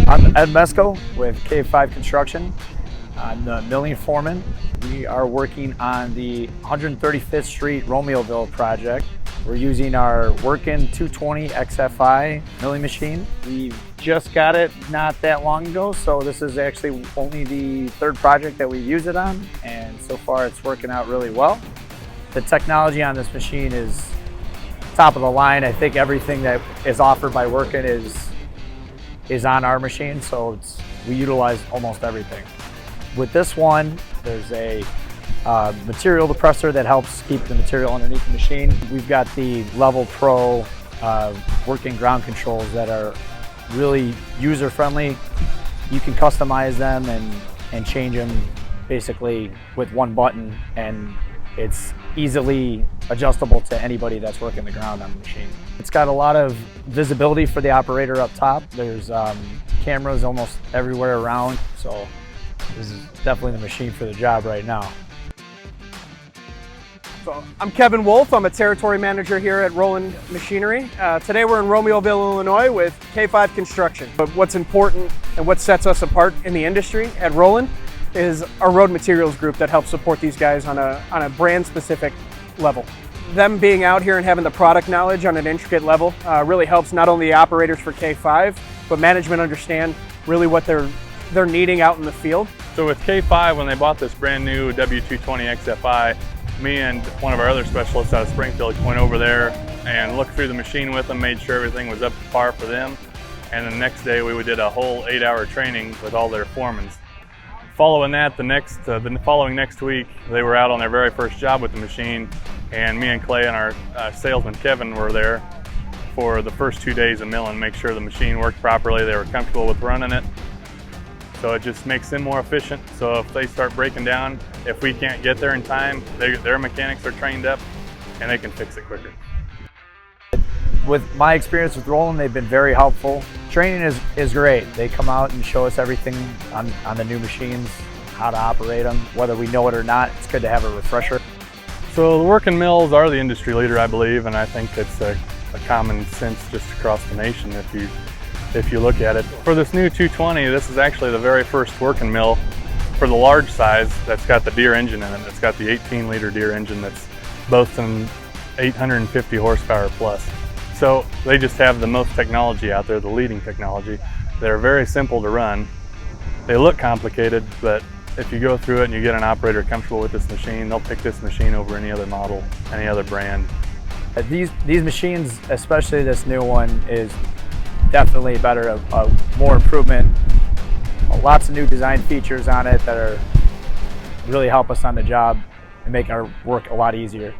I'm Ed Mesco with K5 Construction. I'm the milling foreman. We are working on the 135th Street Romeoville project. We're using our Workin 220 XFI milling machine. We just got it not that long ago, so this is actually only the third project that we use it on, and so far it's working out really well. The technology on this machine is top of the line. I think everything that is offered by Workin is on our machine, so we utilize almost everything. With this one, there's a material depressor that helps keep the material underneath the machine. We've got the Level Pro Workin ground controls that are really user-friendly. You can customize them and change them basically with one button, and it's easily adjustable to anybody that's working the ground on the machine. It's got a lot of visibility for the operator up top. There's cameras almost everywhere around, so this is definitely the machine for the job right now. So I'm Kevin Wolf. I'm a territory manager here at Roland Machinery. Today we're in Romeoville, Illinois with K5 Construction. But what's important and what sets us apart in the industry at Roland is our road materials group that helps support these guys on a brand specific level. Them being out here and having the product knowledge on an intricate level really helps not only the operators for K5, but management understand really what they're needing out in the field. So with K5, when they bought this brand new W220 XFI, me and one of our other specialists out of Springfield went over there and looked through the machine with them, made sure everything was up to par for them. And the next day we did a whole 8-hour training with all their foremans. Following that, the following next week, they were out on their very first job with the machine, and me and Clay and our salesman Kevin were there for the first 2 days of milling, make sure the machine worked properly, they were comfortable with running it. So it just makes them more efficient. So if they start breaking down, if we can't get there in time, their mechanics are trained up and they can fix it quicker. With my experience with Roland, they've been very helpful. Training is great. They come out and show us everything on the new machines, how to operate them, whether we know it or not. It's good to have a refresher. So the Workin mills are the industry leader, I believe, and I think it's a common sense just across the nation if you look at it. For this new 220, this is actually the very first Workin mill for the large size that's got the Deere engine in it. It's got the 18-liter Deere engine that's boasting 850 horsepower plus. So they just have the most technology out there, the leading technology. They're very simple to run. They look complicated, but if you go through it and you get an operator comfortable with this machine, they'll pick this machine over any other model, any other brand. These machines, especially this new one, is definitely better, more improvement. Lots of new design features on it that really help us on the job and make our work a lot easier.